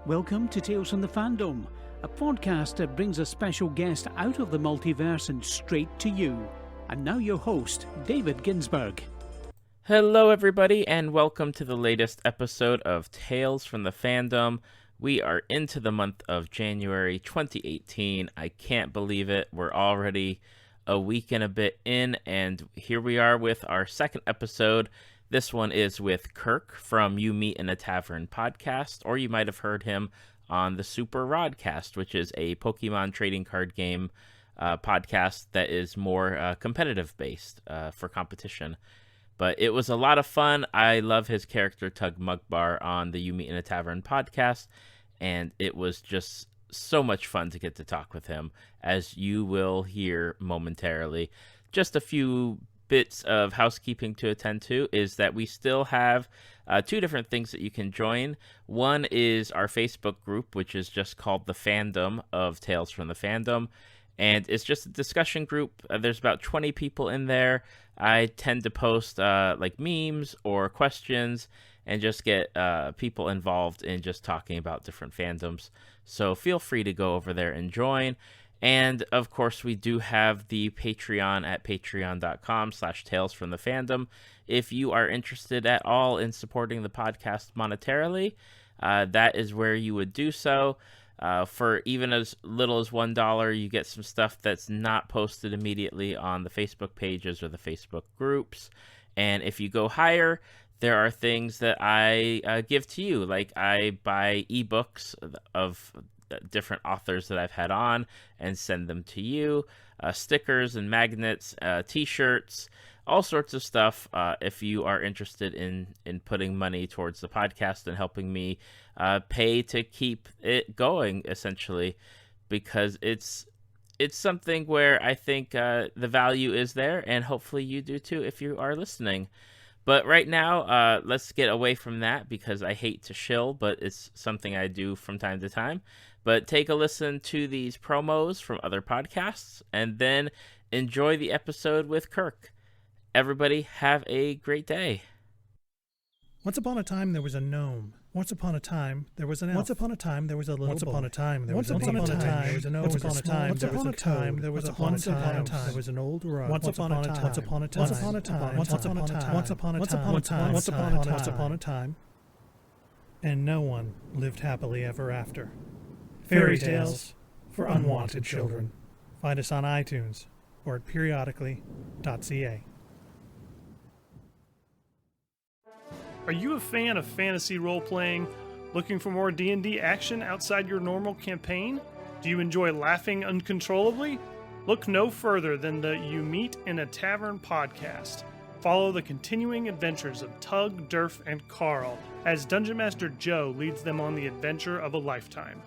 Welcome to Tales from the Fandom, a podcast that brings a special guest out of the multiverse and straight to you. And now your host, David Ginsburg. Hello everybody, and welcome to the latest episode of Tales from the Fandom. We are into the month of January 2018. I can't believe it. We're already a week and a bit in, and here we are with our second episode. This one is with Kirk from You Meet in a Tavern Podcast, or you might have heard him on the Super Rodcast, which is a Pokemon trading card game podcast that is more competitive based for competition. But it was a lot of fun. I love his character Tug Mugbar on the You Meet in a Tavern Podcast, and it was just so much fun to get to talk with him, as you will hear momentarily. Just a few bits of housekeeping to attend to is that we still have two different things that you can join. One is our Facebook group, which is just called the Fandom of Tales from the Fandom, and it's just a discussion group. There's about 20 people in there. I tend to post like memes or questions and just get people involved in just talking about different fandoms. So feel free to go over there and join. And, of course, we do have the Patreon at patreon.com/talesfromthefandom. If you are interested at all in supporting the podcast monetarily, that is where you would do so. For even as little as $1, you get some stuff that's not posted immediately on the Facebook pages or the Facebook groups. And if you go higher, there are things that I give to you. Like I buy ebooks of different authors that I've had on and send them to you, stickers and magnets, t-shirts, all sorts of stuff. If you are interested in putting money towards the podcast and helping me pay to keep it going, essentially, because it's something where I think the value is there, and hopefully you do too if you are listening. But right now, let's get away from that, because I hate to shill, but it's something I do from time to time. But take a listen to these promos from other podcasts, and then enjoy the episode with Kirk. Everybody, have a great day. Once upon a time, there was a gnome. Once upon a time, there was an elf. Once upon a time, there was a little boy. Once upon a time, there was a time, there was an old. Once upon a time, there was a time, there was a once upon a time, there was an old rug. Once upon a time, once upon a time, once upon a time, once upon a time, once upon a time, once upon a time, once upon a time, and no one lived happily ever after. Fairy tales for unwanted children. Find us on iTunes or at periodically.ca. Are you a fan of fantasy role-playing? Looking for more D&D action outside your normal campaign? Do you enjoy laughing uncontrollably? Look no further than the You Meet in a Tavern podcast. Follow the continuing adventures of Tug, Durf, and Carl as Dungeon Master Joe leads them on the adventure of a lifetime.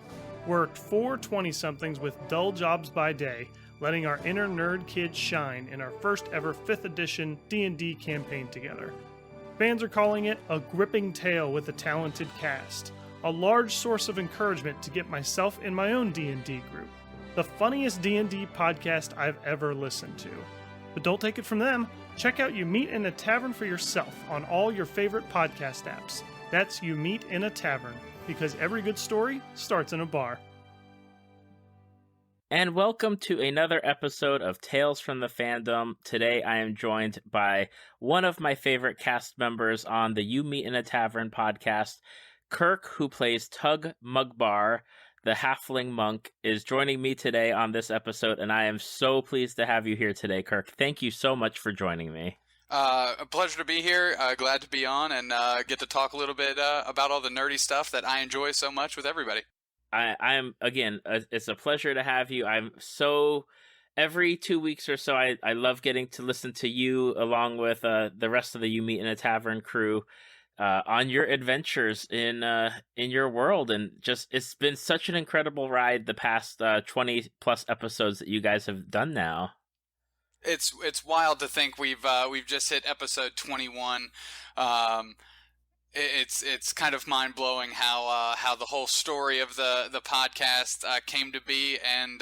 We're 4 20-somethings with dull jobs by day, letting our inner nerd kids shine in our first ever 5th edition D&D campaign together. Fans are calling it a gripping tale with a talented cast, a large source of encouragement to get myself in my own D&D group, the funniest D&D podcast I've ever listened to. But don't take it from them. Check out You Meet in a Tavern for yourself on all your favorite podcast apps. That's You Meet in a Tavern, because every good story starts in a bar. And welcome to another episode of Tales from the Fandom. Today I am joined by one of my favorite cast members on the You Meet in a Tavern podcast. Kirk, who plays Tug Mugbar, the Halfling monk, is joining me today on this episode, and I am so pleased to have you here today, Kirk. Thank you so much for joining me. A pleasure to be here. Glad to be on and get to talk a little bit about all the nerdy stuff that I enjoy so much with everybody. I am, again, it's a pleasure to have you. Every 2 weeks or so, I love getting to listen to you along with the rest of the You Meet in a Tavern crew on your adventures in your world. And just, it's been such an incredible ride the past 20 plus episodes that you guys have done now. It's wild to think we've just hit episode 21. It's kind of mind blowing how the whole story of the podcast came to be, and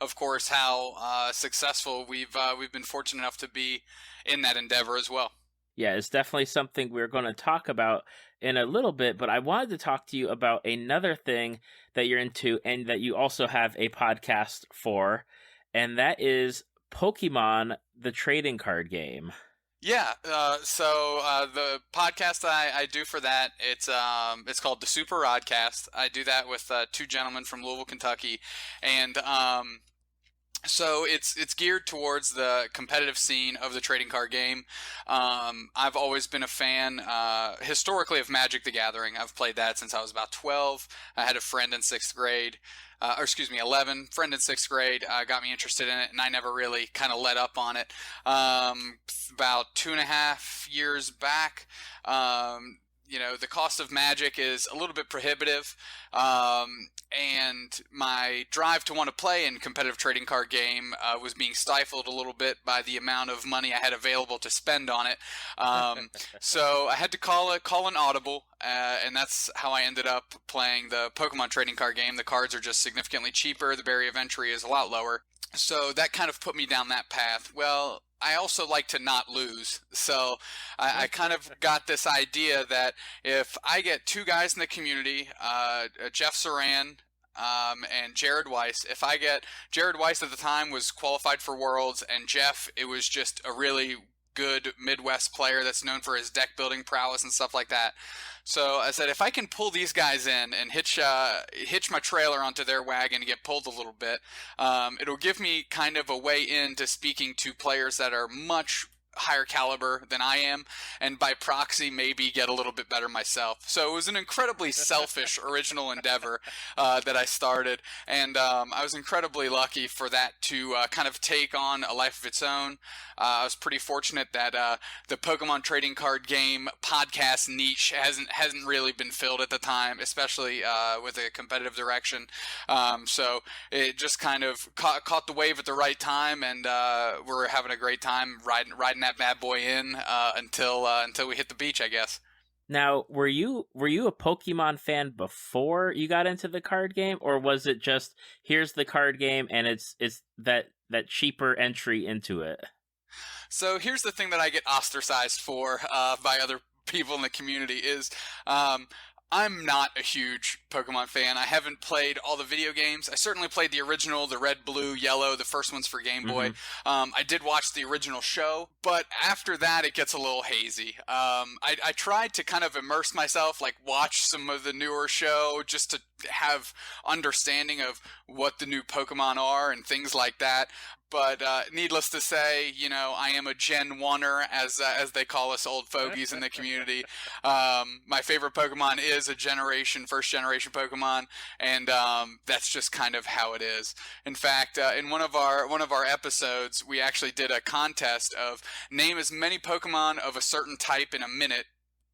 of course how successful we've been fortunate enough to be in that endeavor as well. Yeah, it's definitely something we're going to talk about in a little bit, but I wanted to talk to you about another thing that you're into and that you also have a podcast for, and that is Pokemon, the trading card game. Yeah, so the podcast I do for that, it's called the Super Rodcast. I do that with two gentlemen from Louisville, Kentucky, and so it's geared towards the competitive scene of the trading card game. I've always been a fan, historically, of Magic the Gathering. I've played that since I was about 12. I had a friend in 6th grade. 11, friend in 6th grade, got me interested in it, and I never really kind of let up on it. About 2.5 years back, the cost of Magic is a little bit prohibitive, and my drive to want to play in competitive trading card game was being stifled a little bit by the amount of money I had available to spend on it. So I had to call an audible, and that's how I ended up playing the Pokemon trading card game. The cards are just significantly cheaper. The barrier of entry is a lot lower. So that kind of put me down that path. Well, I also like to not lose. So I kind of got this idea that if I get two guys in the community, Jeff Saran and Jared Weiss, if I get Jared Weiss at the time was qualified for Worlds, and Jeff, it was just a really good Midwest player that's known for his deck building prowess and stuff like that. So I said, if I can pull these guys in and hitch my trailer onto their wagon and get pulled a little bit, it'll give me kind of a way into speaking to players that are much higher caliber than I am, and by proxy maybe get a little bit better myself. So it was an incredibly selfish original endeavor that I started, and I was incredibly lucky for that to kind of take on a life of its own. I was pretty fortunate that the Pokemon trading card game podcast niche hasn't really been filled at the time, especially with a competitive direction. So it just kind of caught the wave at the right time, and we're having a great time riding that bad boy in until we hit the beach, I guess. Now, were you a Pokemon fan before you got into the card game, or was it just here's the card game and it's that cheaper entry into it? So here's the thing that I get ostracized for by other people in the community is I'm not a huge Pokemon fan. I haven't played all the video games. I certainly played the original, the red, blue, yellow, the first ones for Game Boy. I did watch the original show, but after that it gets a little hazy. I tried to kind of immerse myself, like watch some of the newer show just to have understanding of what the new Pokemon are and things like that. But needless to say, I am a Gen 1er, as they call us old fogies in the community. My favorite Pokemon is a first generation Pokemon, and that's just kind of how it is. In fact, in one of our episodes, we actually did a contest of name as many Pokemon of a certain type in a minute,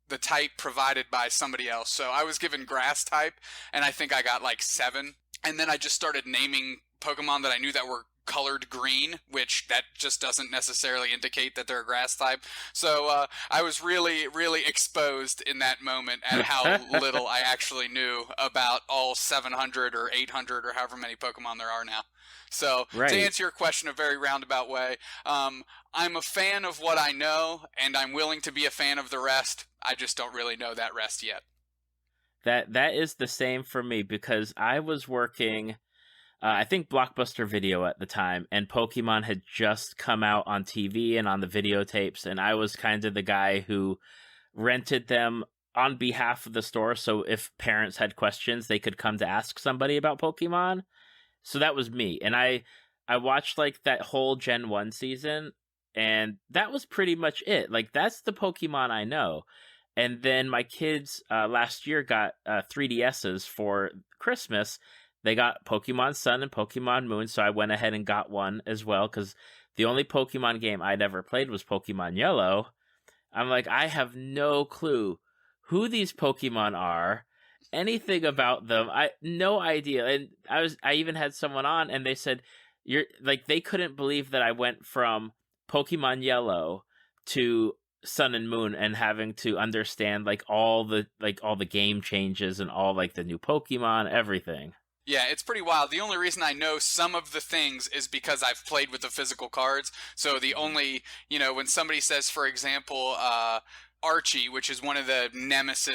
the type provided by somebody else. So I was given grass type, and I think I got like 7. And then I just started naming Pokemon that I knew that were colored green, which that just doesn't necessarily indicate that they're a grass type. So I was really, really exposed in that moment at how little I actually knew about all 700 or 800 or however many Pokemon there are now. So to answer your question a very roundabout way, I'm a fan of what I know, and I'm willing to be a fan of the rest. I just don't really know that rest yet. That is the same for me, because I was working I think Blockbuster Video at the time, and Pokemon had just come out on TV and on the videotapes, and I was kind of the guy who rented them on behalf of the store, so if parents had questions, they could come to ask somebody about Pokemon. So that was me, and I watched like that whole Gen 1 season, and that was pretty much it. Like, that's the Pokemon I know. And then my kids last year got 3DSs for Christmas. They got Pokemon Sun and Pokemon Moon, so I went ahead and got one as well, because the only Pokemon game I'd ever played was Pokemon Yellow. I'm like, I have no clue who these Pokemon are, anything about them. No idea. And I even had someone on, and they said, they couldn't believe that I went from Pokemon Yellow to Sun and Moon and having to understand all the game changes and all the new Pokemon, everything. Yeah, it's pretty wild. The only reason I know some of the things is because I've played with the physical cards. So the only, when somebody says, for example, Archie, which is one of the Nemesi,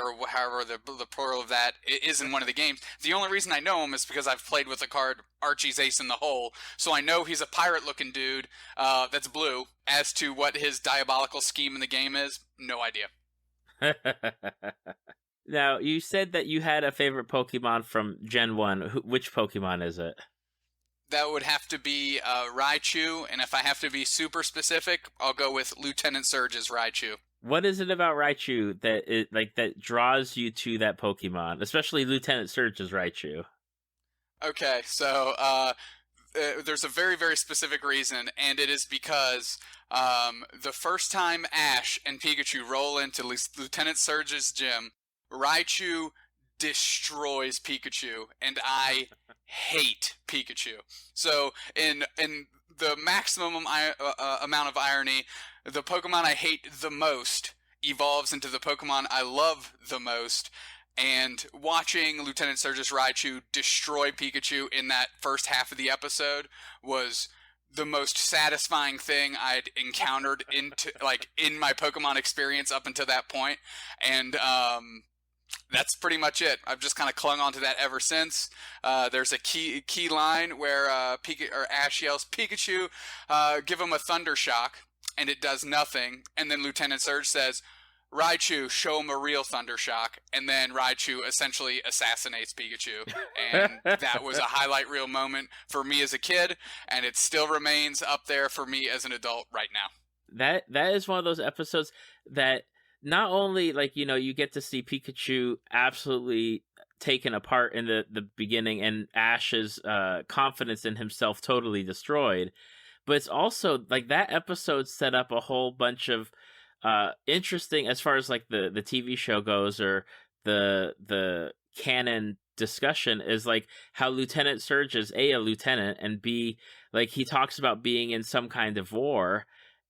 or however the plural of that is in one of the games. The only reason I know him is because I've played with the card Archie's Ace in the Hole, so I know he's a pirate-looking dude that's blue. As to what his diabolical scheme in the game is, no idea. Now, you said that you had a favorite Pokemon from Gen 1. Which Pokemon is it? That would have to be Raichu, and if I have to be super specific, I'll go with Lieutenant Surge's Raichu. What is it about Raichu that draws you to that Pokemon, especially Lieutenant Surge's Raichu? Okay, so there's a very, very specific reason, and it is because the first time Ash and Pikachu roll into Lieutenant Surge's gym, Raichu destroys Pikachu, and I hate Pikachu. So in the maximum amount of irony, the Pokemon I hate the most evolves into the Pokemon I love the most, and watching Lieutenant Surge's Raichu destroy Pikachu in that first half of the episode was the most satisfying thing I'd encountered in my Pokemon experience up until that point. And that's pretty much it. I've just kind of clung on to that ever since. There's a key line where Ash yells, "Pikachu, give him a Thunder Shock," and it does nothing. And then Lieutenant Surge says, "Raichu, show him a real Thunder Shock," and then Raichu essentially assassinates Pikachu. And that was a highlight reel moment for me as a kid, and it still remains up there for me as an adult right now. That is one of those episodes that not only, you get to see Pikachu absolutely taken apart in the beginning and Ash's confidence in himself totally destroyed, but it's also that episode set up a whole bunch of interesting, as far as the TV show goes, or the canon discussion, is how Lieutenant Surge is a lieutenant, and B, he talks about being in some kind of war,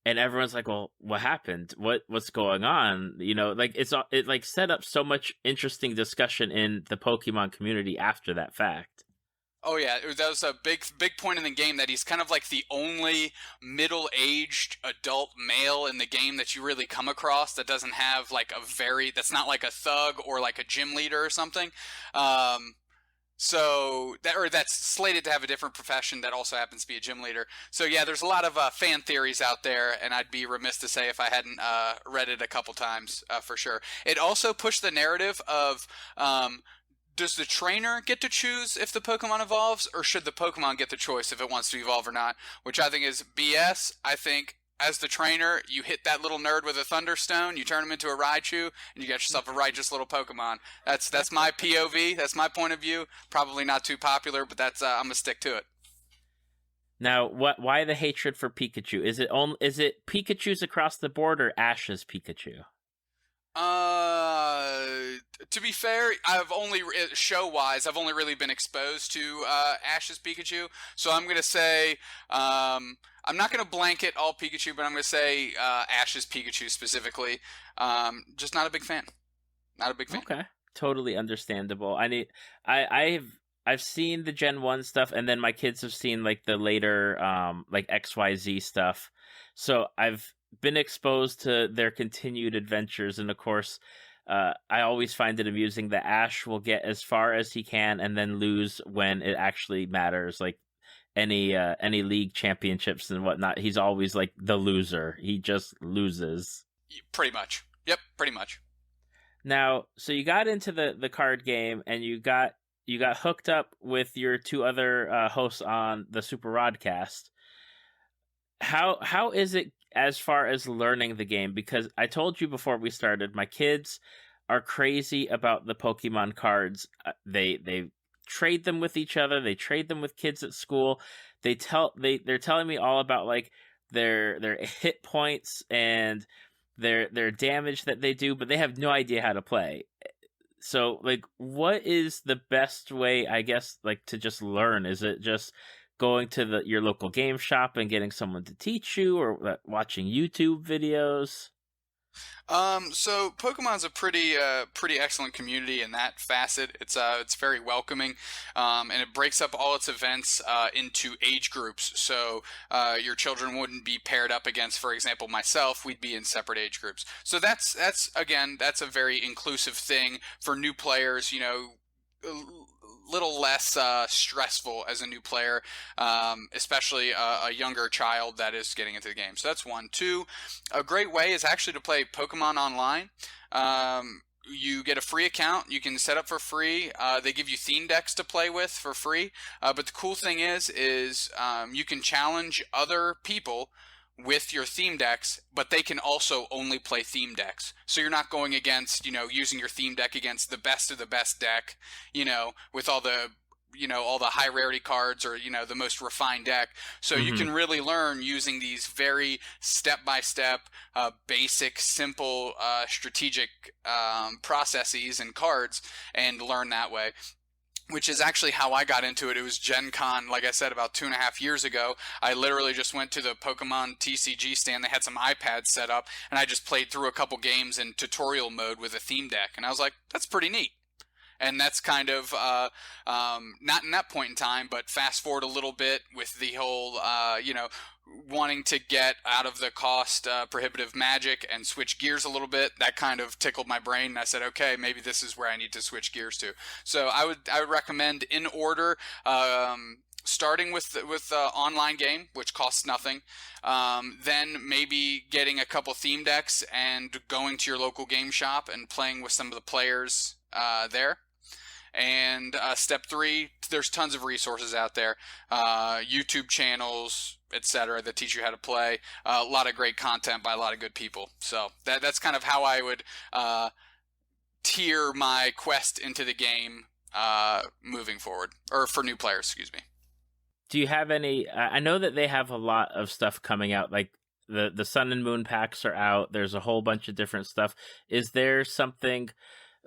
and everyone's like, well, what happened? What's going on? It set up so much interesting discussion in the Pokemon community after that fact. Oh yeah, that was a big point in the game, that he's kind of like the only middle-aged adult male in the game that you really come across that doesn't have that's not like a thug or like a gym leader or something. That's slated to have a different profession that also happens to be a gym leader. So yeah, there's a lot of fan theories out there, and I'd be remiss to say if I hadn't read it a couple times for sure. It also pushed the narrative of does the trainer get to choose if the Pokemon evolves, or should the Pokemon get the choice if it wants to evolve or not? Which I think is BS. I think as the trainer, you hit that little nerd with a Thunderstone, you turn him into a Raichu, and you get yourself a righteous little Pokemon. That's my POV. That's my point of view. Probably not too popular, but that's I'm gonna stick to it. Now, why the hatred for Pikachu? Is it Pikachu's across the board, or Ash's Pikachu? To be fair, I've only really been exposed to Ash's Pikachu, so I'm gonna say I'm not gonna blanket all Pikachu, but I'm gonna say Ash's Pikachu specifically. Just not a big fan. Not a big fan. Okay, totally understandable. I've seen the Gen 1 stuff, and then my kids have seen the later XYZ stuff, so I've been exposed to their continued adventures, and of course I always find it amusing that Ash will get as far as he can and then lose when it actually matters, any league championships and whatnot. He's always the loser. He just loses. Pretty much. Yep, pretty much. Now, so you got into the card game, and you got hooked up with your two other hosts on the Super Rodcast. How is it as far as learning the game? Because I told you before we started, my kids are crazy about the Pokemon cards. They trade them with each other. They trade them with kids at school. They're telling me all about their hit points and their damage that they do, but they have no idea how to play. So what is the best way, I guess, to just learn? Is it just going to your local game shop and getting someone to teach you, or watching YouTube videos? So Pokemon's a pretty excellent community in that facet. It's very welcoming, and it breaks up all its events into age groups. So your children wouldn't be paired up against, for example, myself. We'd be in separate age groups. So that's a very inclusive thing for new players. You know, little less stressful as a new player, especially a younger child that is getting into the game. So that's one. Two, a great way is actually to play Pokemon online. You get a free account. You can set up for free. They give you theme decks to play with for free. But the cool thing is you can challenge other people with your theme decks, but they can also only play theme decks. So you're not going against, using your theme deck against the best of the best deck, with all the high rarity cards or, the most refined deck. So you can really learn using these very step-by-step, basic, simple, strategic processes and cards and learn that way. Which is actually how I got into it. It was Gen Con, like I said, about 2.5 years ago. I literally just went to the Pokemon TCG stand. They had some iPads set up, and I just played through a couple games in tutorial mode with a theme deck. And I was like, that's pretty neat. And that's kind of, not in that point in time, but fast forward a little bit with the whole, wanting to get out of the cost prohibitive Magic and switch gears a little bit. That kind of tickled my brain, and I said, okay, maybe this is where I need to switch gears to. So I would recommend, in order, starting with the online game, which costs nothing, then maybe getting a couple theme decks and going to your local game shop and playing with some of the players there. And step 3, there's tons of resources out there, YouTube channels, etc., that teach you how to play. A lot of great content by a lot of good people. So that's kind of how I would tier my quest into the game moving forward, or for new players, excuse me. Do you have any? I know that they have a lot of stuff coming out, like the Sun and Moon packs are out. There's a whole bunch of different stuff. Is there something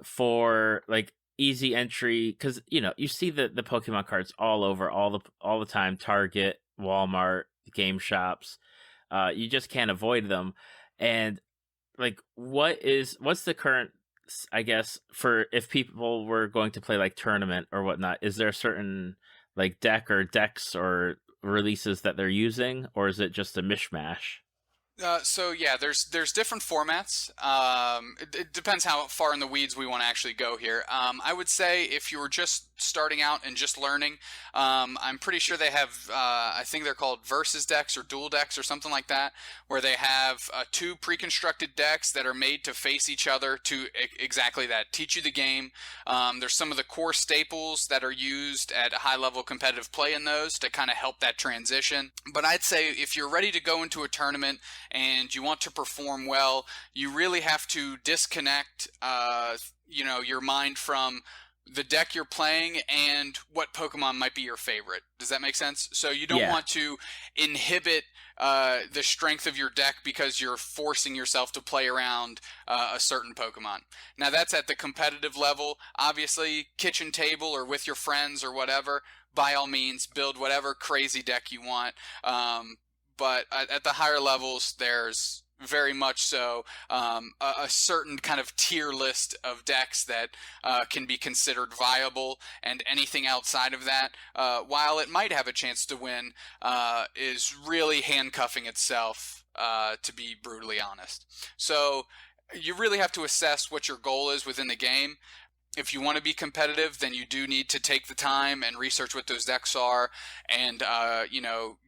for like easy entry? Because you see the Pokemon cards all over all the time. Target, Walmart, game shops. You just can't avoid them. And like, what's the current, I guess, for if people were going to play like tournament or whatnot? Is there a certain like deck or decks or releases that they're using, or is it just a mishmash? So yeah, there's different formats. It depends how far in the weeds we want to actually go here. I would say if you were just starting out and just learning, I'm pretty sure they have, I think they're called versus decks or dual decks or something like that, where they have 2 pre-constructed decks that are made to face each other to exactly that, teach you the game. There's some of the core staples that are used at high-level competitive play in those to kind of help that transition. But I'd say if you're ready to go into a tournament and you want to perform well, you really have to disconnect, your mind from the deck you're playing and what Pokemon might be your favorite. Does that make sense? So you don't want to inhibit the strength of your deck because you're forcing yourself to play around a certain Pokemon. Now that's at the competitive level. Obviously, kitchen table or with your friends or whatever, by all means, build whatever crazy deck you want. But at the higher levels, there's very much so a certain kind of tier list of decks that can be considered viable, and anything outside of that, while it might have a chance to win, is really handcuffing itself, to be brutally honest. So you really have to assess what your goal is within the game. If you want to be competitive, then you do need to take the time and research what those decks are and,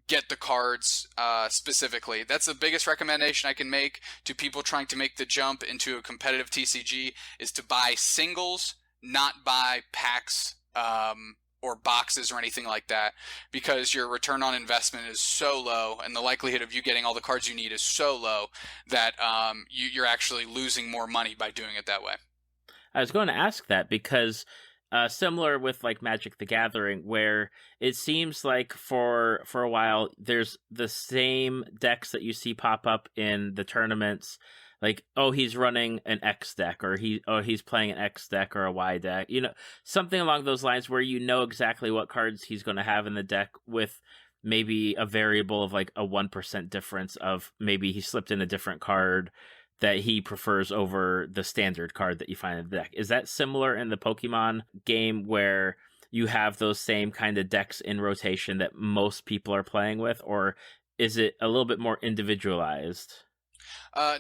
get the cards specifically. That's the biggest recommendation I can make to people trying to make the jump into a competitive TCG, is to buy singles, not buy packs or boxes or anything like that, because your return on investment is so low and the likelihood of you getting all the cards you need is so low that you're actually losing more money by doing it that way. I was going to ask that because similar with like Magic the Gathering, where it seems like for a while there's the same decks that you see pop up in the tournaments, like, oh, he's running an X deck, or he's playing an X deck or a Y deck, something along those lines, where exactly what cards he's going to have in the deck, with maybe a variable of like a 1% difference of maybe he slipped in a different card that he prefers over the standard card that you find in the deck. Is that similar in the Pokemon game where you have those same kind of decks in rotation that most people are playing with, or is it a little bit more individualized?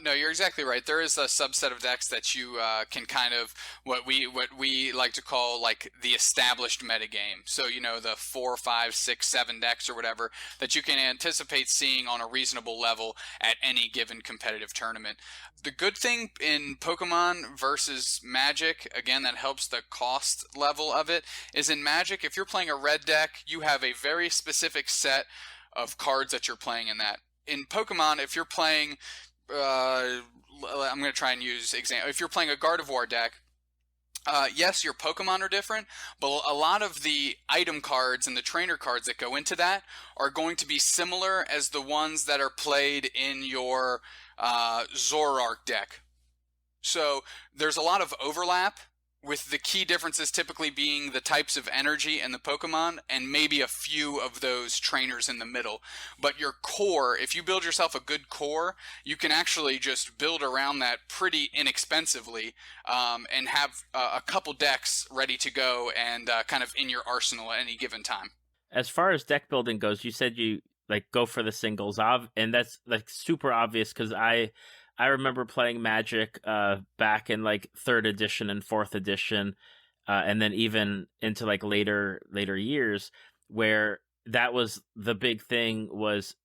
No, you're exactly right. There is a subset of decks that you can kind of what we like to call like the established metagame. So the 4, 5, 6, 7 decks or whatever that you can anticipate seeing on a reasonable level at any given competitive tournament. The good thing in Pokemon versus Magic, again, that helps the cost level of it, is in Magic, if you're playing a red deck, you have a very specific set of cards that you're playing in that. In Pokemon, if you're playing I'm going to try and use example. If you're playing a Gardevoir deck, yes, your Pokemon are different, but a lot of the item cards and the trainer cards that go into that are going to be similar as the ones that are played in your Zoroark deck. So there's a lot of overlap, with the key differences typically being the types of energy in the Pokemon and maybe a few of those trainers in the middle. But your core, if you build yourself a good core, you can actually just build around that pretty inexpensively and have a couple decks ready to go and kind of in your arsenal at any given time. As far as deck building goes, you said you go for the singles, and that's super obvious because I remember playing Magic back in 3rd edition and 4th edition, and then even into later years, where that was the big thing was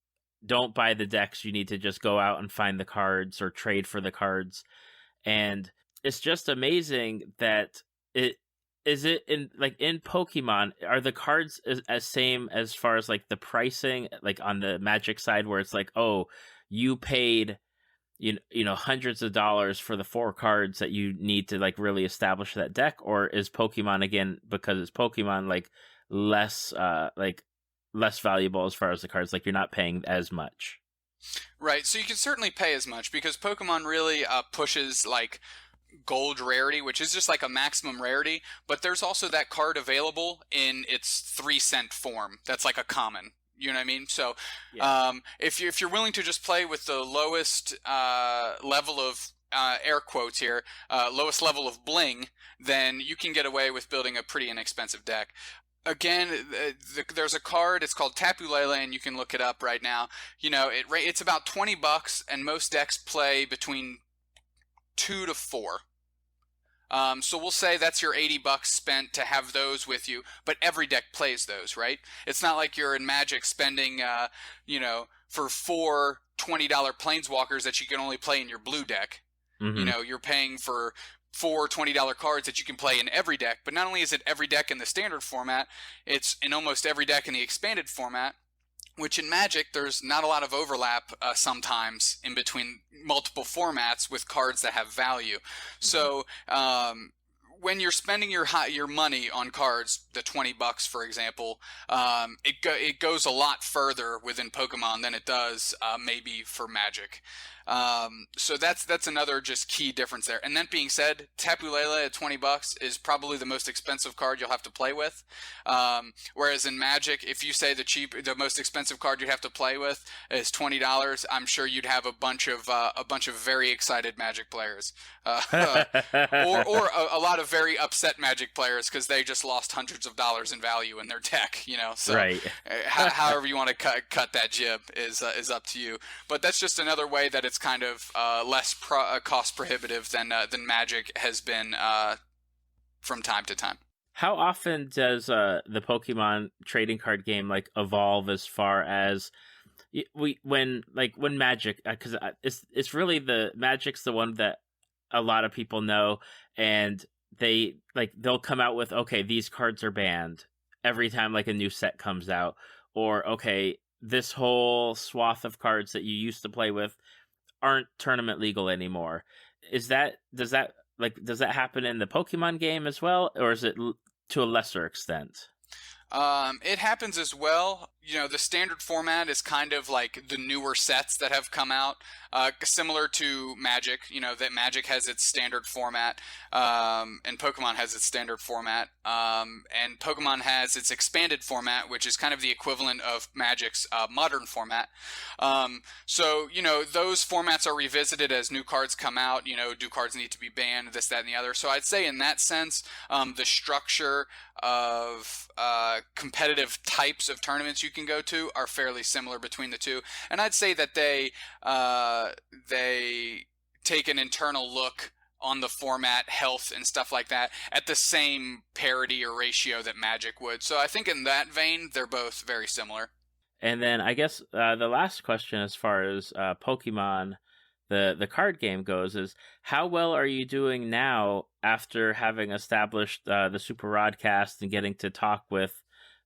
don't buy the decks. You need to just go out and find the cards or trade for the cards. And it's just amazing that in Pokemon, are the cards as same as far as the pricing, on the Magic side, where it's oh, you paid hundreds of dollars for the 4 cards that you need to really establish that deck? Or is Pokemon, again, because it's Pokemon, less less valuable as far as the cards, you're not paying as much? Right, so you can certainly pay as much because Pokemon really pushes gold rarity, which is just a maximum rarity, but there's also that card available in its 3-cent form that's a common. You know what I mean? So yeah. If you're willing to just play with the lowest level of air quotes here, lowest level of bling, then you can get away with building a pretty inexpensive deck. Again, there's a card. It's called Tapu Lele, and you can look it up right now. It's about $20, and most decks play between 2 to 4. So we'll say that's your $80 spent to have those with you, but every deck plays those, right? It's not like you're in Magic spending, for 4 $20 Planeswalkers that you can only play in your blue deck. Mm-hmm. You're paying for 4 $20 cards that you can play in every deck, but not only is it every deck in the standard format, it's in almost every deck in the expanded format, which in Magic, there's not a lot of overlap sometimes in between multiple formats with cards that have value. So when you're spending your money on cards, the $20, for example, it goes a lot further within Pokemon than it does maybe for Magic. So that's another just key difference there. And that being said, Tapu Lele at $20 is probably the most expensive card you'll have to play with. Whereas in Magic, if you say the most expensive card you have to play with is $20, I'm sure you'd have a bunch of very excited Magic players, or a lot of very upset Magic players because they just lost hundreds of dollars in value in their deck. So right. However you want to cut that jib is up to you. But that's just another way that it's kind of less cost prohibitive than Magic has been from time to time. How often does the Pokemon trading card game evolve as far as when Magic, because it's really the Magic's the one that a lot of people know, and they'll come out with, okay, these cards are banned every time a new set comes out, or okay, this whole swath of cards that you used to play with aren't tournament legal anymore. Does that happen in the Pokemon game as well, or is it to a lesser extent? It happens as well. the standard format is kind of like the newer sets that have come out, similar to Magic, that Magic has its standard format, and Pokemon has its standard format, and Pokemon has its expanded format, which is kind of the equivalent of Magic's modern format. So, those formats are revisited as new cards come out. Do cards need to be banned, this, that, and the other. So I'd say in that sense, the structure of competitive types of tournaments you can go to are fairly similar between the two, and I'd say that they take an internal look on the format, health, and stuff like that at the same parity or ratio that Magic would. So I think in that vein, they're both very similar. And then I guess the last question as far as Pokemon, the card game goes, is how well are you doing now after having established the Super Rodcast and getting to talk with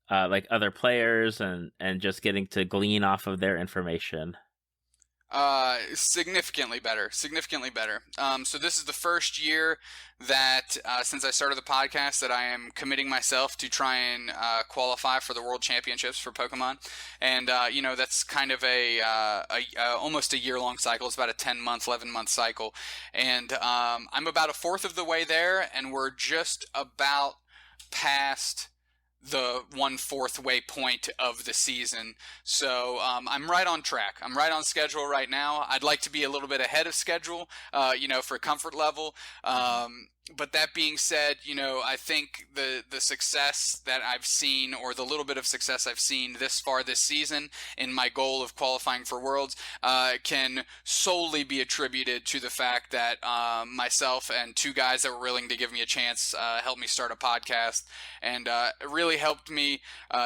like other players and just getting to glean off of their information? Significantly better. So this is the first year that, since I started the podcast, that I am committing myself to try and qualify for the World Championships for Pokemon. And, that's kind of almost a year-long cycle. It's about a 10-month, 11-month cycle. And I'm about a fourth of the way there, and we're just about past the 1/4 way point of the season. So I'm right on track. I'm right on schedule right now. I'd like to be a little bit ahead of schedule, for comfort level. But that being said, I think the success that I've seen, or the little bit of success I've seen this far this season in my goal of qualifying for Worlds, can solely be attributed to the fact that myself and two guys that were willing to give me a chance helped me start a podcast, and it really helped me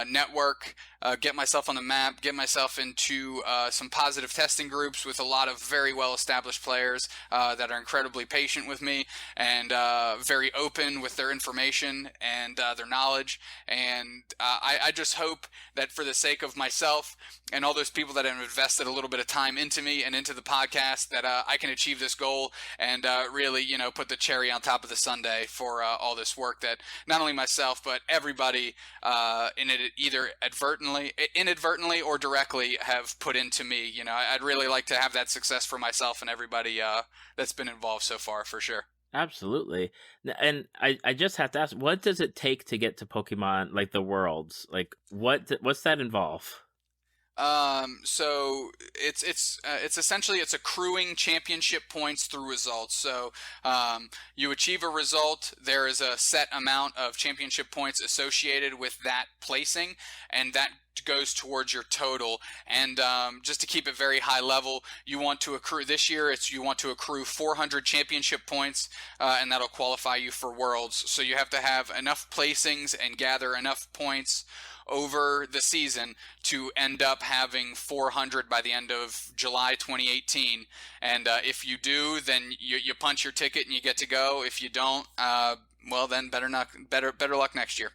network, get myself on the map, get myself into some positive testing groups with a lot of very well-established players that are incredibly patient with me and very open with their information and their knowledge. And I just hope that for the sake of myself and all those people that have invested a little bit of time into me and into the podcast, that I can achieve this goal and really, put the cherry on top of the sundae for all this work that not only myself, but everybody in it, either inadvertently or directly, have put into me. I'd really like to have that success for myself and everybody that's been involved so far, for sure. Absolutely. And I just have to ask, what does it take to get to Pokemon, like the Worlds? Like, what's that involve? So it's essentially, it's accruing championship points through results. So you achieve a result, there is a set amount of championship points associated with that placing, and that goes towards your total. And just to keep it very high level, you want to accrue this year, you want to accrue 400 championship points, and that'll qualify you for Worlds. So you have to have enough placings and gather enough points over the season to end up having 400 by the end of July 2018. And if you do, then you punch your ticket and you get to go. If you don't, well, then better luck next year.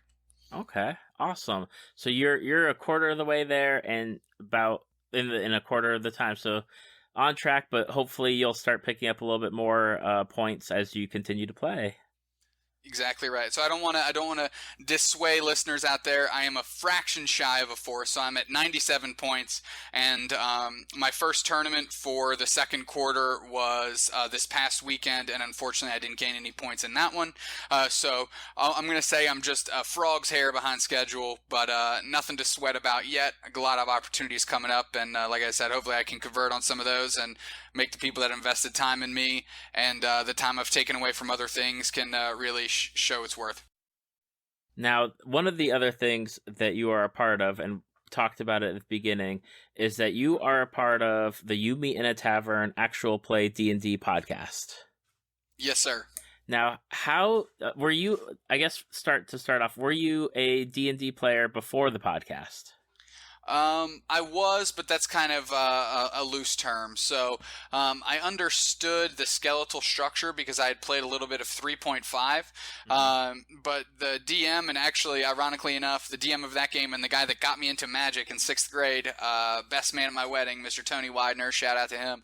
Okay, awesome. So you're a quarter of the way there, and about in a quarter of the time. So on track, but hopefully you'll start picking up a little bit more points as you continue to play. Exactly right. So I don't want to dissuade listeners out there. I am a fraction shy of a fourth, so I'm at 97 points. And my first tournament for the second quarter was this past weekend, and unfortunately I didn't gain any points in that one. So I'm going to say I'm just a frog's hair behind schedule, but nothing to sweat about yet. A lot of opportunities coming up, and like I said, hopefully I can convert on some of those and make the people that invested time in me and the time I've taken away from other things can really show its worth. Now, one of the other things that you are a part of, and talked about it at the beginning, is that you are a part of the You Meet in a Tavern actual play D&D podcast. Yes, sir. Now, how were you, I guess, start off, were you a D&D player before the podcast? I was, but that's kind of a loose term. So I understood the skeletal structure because I had played a little bit of 3.5. But the DM, and actually, ironically enough, the DM of that game and the guy that got me into Magic in 6th grade, best man at my wedding, Mr. Tony Widener, shout out to him.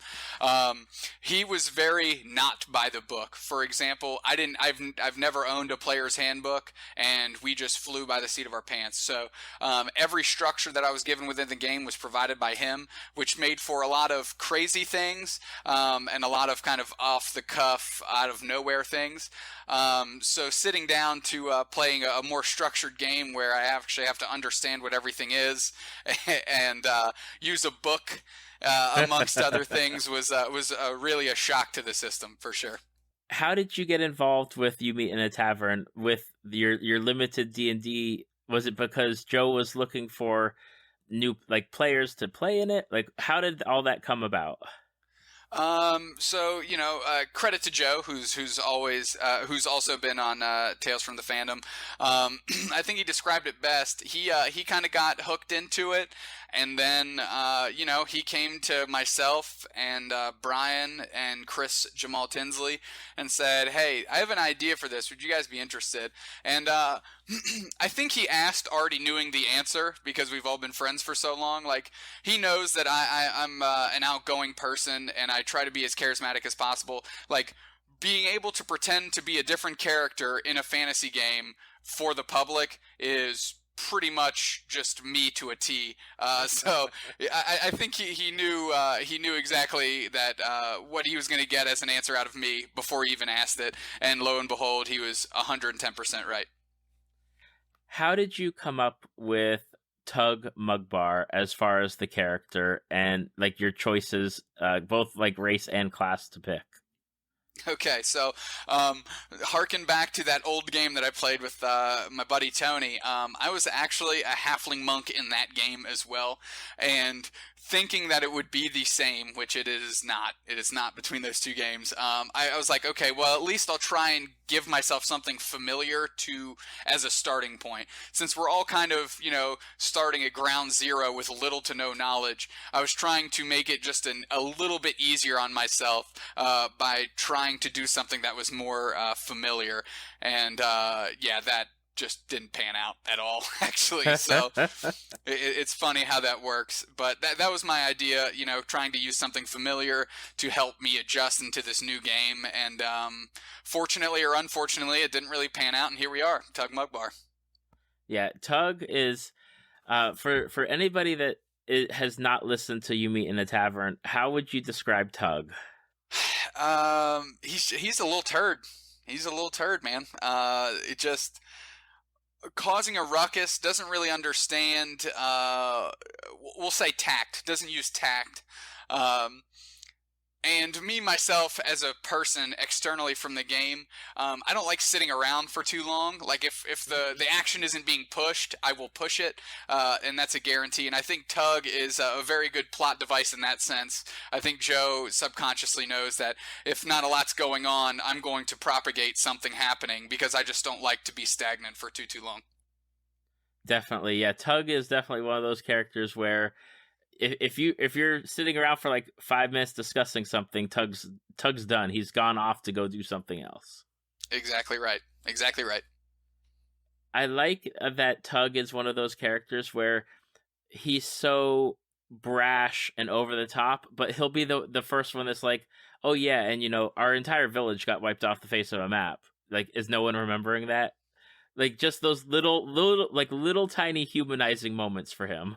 He was very not by the book. For example, I've never owned a player's handbook, and we just flew by the seat of our pants. So every structure that I was given given within the game was provided by him, which made for a lot of crazy things and a lot of kind of off the cuff, out of nowhere things. So sitting down to playing a more structured game where I actually have to understand what everything is and use a book amongst other things was really a shock to the system for sure. How did you get involved with You Meet in a Tavern with your limited D&D? Was it because Joe was looking for new players to play in it? How did all that come about? So credit to Joe, who's also been on Tales from the Fandom. I think he described it best. He kind of got hooked into it, and then he came to myself and Brian and Chris Jamal Tinsley and said, "Hey, I have an idea for this. Would you guys be interested?" And I think he asked already knowing the answer because we've all been friends for so long. Like, he knows that I'm an outgoing person and I try to be as charismatic as possible. Like, being able to pretend to be a different character in a fantasy game for the public is pretty much just me to a T. So I think he knew exactly that what he was going to get as an answer out of me before he even asked it. And lo and behold, he was 110% right. How did you come up with Tug Mugbar as far as the character and your choices, both race and class to pick? Okay, so harken back to that old game that I played with my buddy Tony. I was actually a halfling monk in that game as well, and thinking that it would be the same, which it is not. It is not between those two games. I was like, okay, well, at least I'll try and give myself something familiar as a starting point. Since we're all kind of, starting at ground zero with little to no knowledge, I was trying to make it just a little bit easier on myself by trying to do something that was more familiar. And that just didn't pan out at all, actually. So it's funny how that works. But that was my idea, trying to use something familiar to help me adjust into this new game. And fortunately or unfortunately, it didn't really pan out. And here we are, Tug Mugbar. Yeah, Tug is, for anybody that has not listened to You Meet in a Tavern, how would you describe Tug? He's a little turd. He's a little turd, man. It just... causing a ruckus, doesn't really understand, we'll say tact, doesn't use tact. And me, myself, as a person externally from the game, I don't like sitting around for too long. Like, if the action isn't being pushed, I will push it, and that's a guarantee. And I think Tug is a very good plot device in that sense. I think Joe subconsciously knows that if not a lot's going on, I'm going to propagate something happening because I just don't like to be stagnant for too long. Definitely, yeah. Tug is definitely one of those characters where if you're sitting around for 5 minutes discussing something, Tug's done. He's gone off to go do something else. Exactly right. Exactly right. I like that Tug is one of those characters where he's so brash and over the top, but he'll be the first one that's like, oh yeah, and our entire village got wiped off the face of a map. Is no one remembering that? Just those little tiny humanizing moments for him.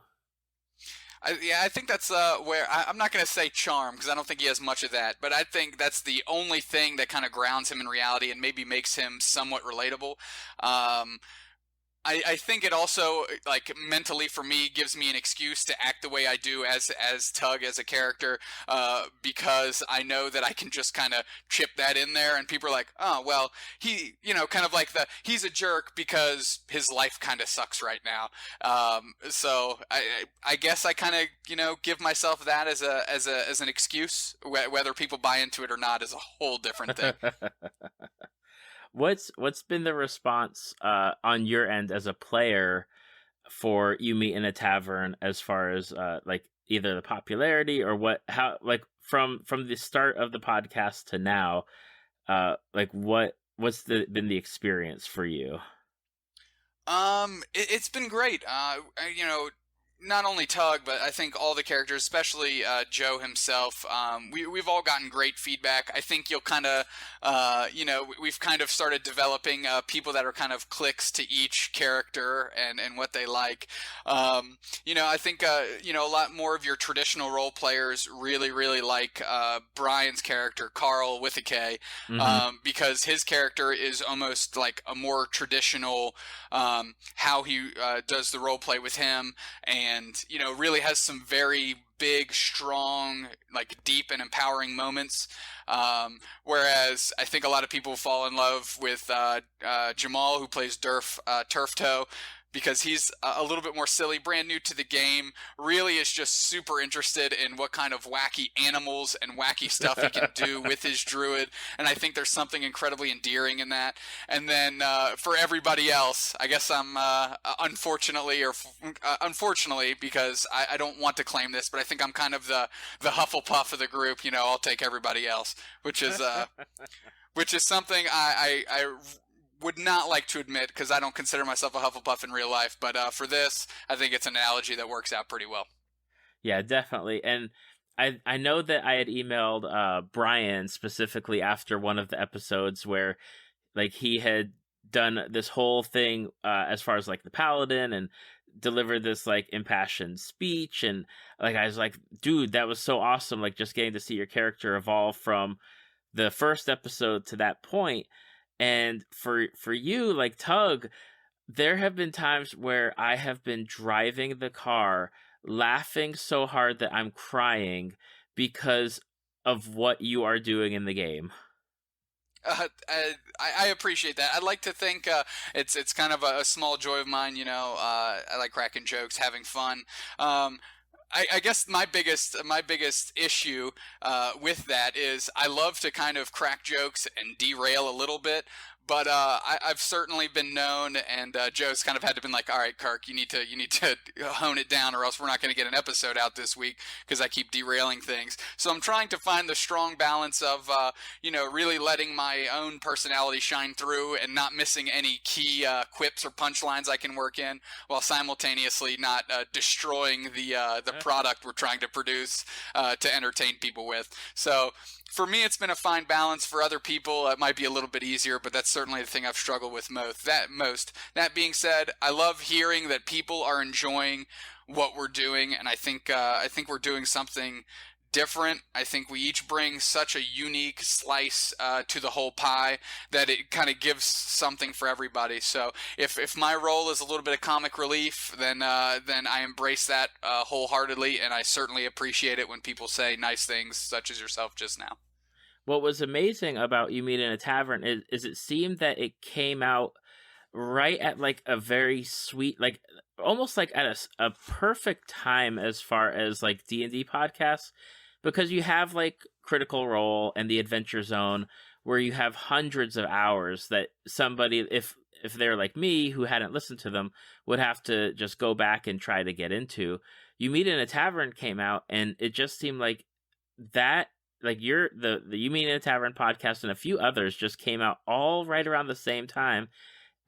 I think that's where I'm not going to say charm because I don't think he has much of that, but I think that's the only thing that kind of grounds him in reality and maybe makes him somewhat relatable. I think it also, mentally for me, gives me an excuse to act the way I do as Tug, as a character, because I know that I can just kind of chip that in there, and people are like, oh, well, he, kind of he's a jerk because his life kind of sucks right now. So I guess I kind of, give myself that as an excuse. Whether people buy into it or not is a whole different thing. What's been the response on your end as a player for You Meet in a Tavern as far as either the popularity or from the start of the podcast to now, what's been the experience for you? It's been great. not only Tug, but I think all the characters, especially Joe himself, we've all gotten great feedback. I think you'll kind of, we've kind of started developing people that are kind of cliques to each character and what they like. I think, a lot more of your traditional role players really, really like Brian's character, Carl with a K, because his character is almost like a more traditional, how he does the role play with him, and really has some very big, strong, like deep and empowering moments. Whereas I think a lot of people fall in love with Jamal, who plays Turf Toe, because he's a little bit more silly, brand new to the game, really is just super interested in what kind of wacky animals and wacky stuff he can do with his druid, and I think there's something incredibly endearing in that. And then for everybody else, I guess I'm unfortunately, because I don't want to claim this, but I think I'm kind of the Hufflepuff of the group. I'll take everybody else, which is something I would not like to admit, because I don't consider myself a Hufflepuff in real life, but for this, I think it's an analogy that works out pretty well. Yeah, definitely. And I know that I had emailed Brian specifically after one of the episodes where like he had done this whole thing as far as like the paladin and delivered this like impassioned speech, and like I was like, dude, that was so awesome, like just getting to see your character evolve from the first episode to that point. And for you, like Tug, there have been times where I have been driving the car laughing so hard that I'm crying because of what you are doing in the game. I appreciate that. I'd like to think it's kind of a small joy of mine. I like cracking jokes, having fun. I guess my biggest issue with that is I love to kind of crack jokes and derail a little bit, but I've certainly been known, and Joe's kind of had to been like, all right, Kirk, you need to hone it down, or else we're not going to get an episode out this week because I keep derailing things. So I'm trying to find the strong balance of really letting my own personality shine through and not missing any key quips or punchlines I can work in, while simultaneously not destroying the product we're trying to produce to entertain people with. So for me, it's been a fine balance. For other people, it might be a little bit easier, but that's certainly the thing I've struggled with most. That being said, I love hearing that people are enjoying what we're doing, and I think we're doing something different. I think we each bring such a unique slice to the whole pie that it kind of gives something for everybody. So if my role is a little bit of comic relief, then I embrace that wholeheartedly, and I certainly appreciate it when people say nice things, such as yourself just now. What was amazing about You Meet in a Tavern is it seemed that it came out right at like a very sweet, like almost like at a perfect time as far as like D&D podcasts, because you have like Critical Role and the Adventure Zone where you have hundreds of hours that somebody, if they're like me who hadn't listened to them, would have to just go back and try to get into. You Meet in a Tavern came out, and it just seemed like that, like the You Meet in a Tavern podcast and a few others just came out all right around the same time,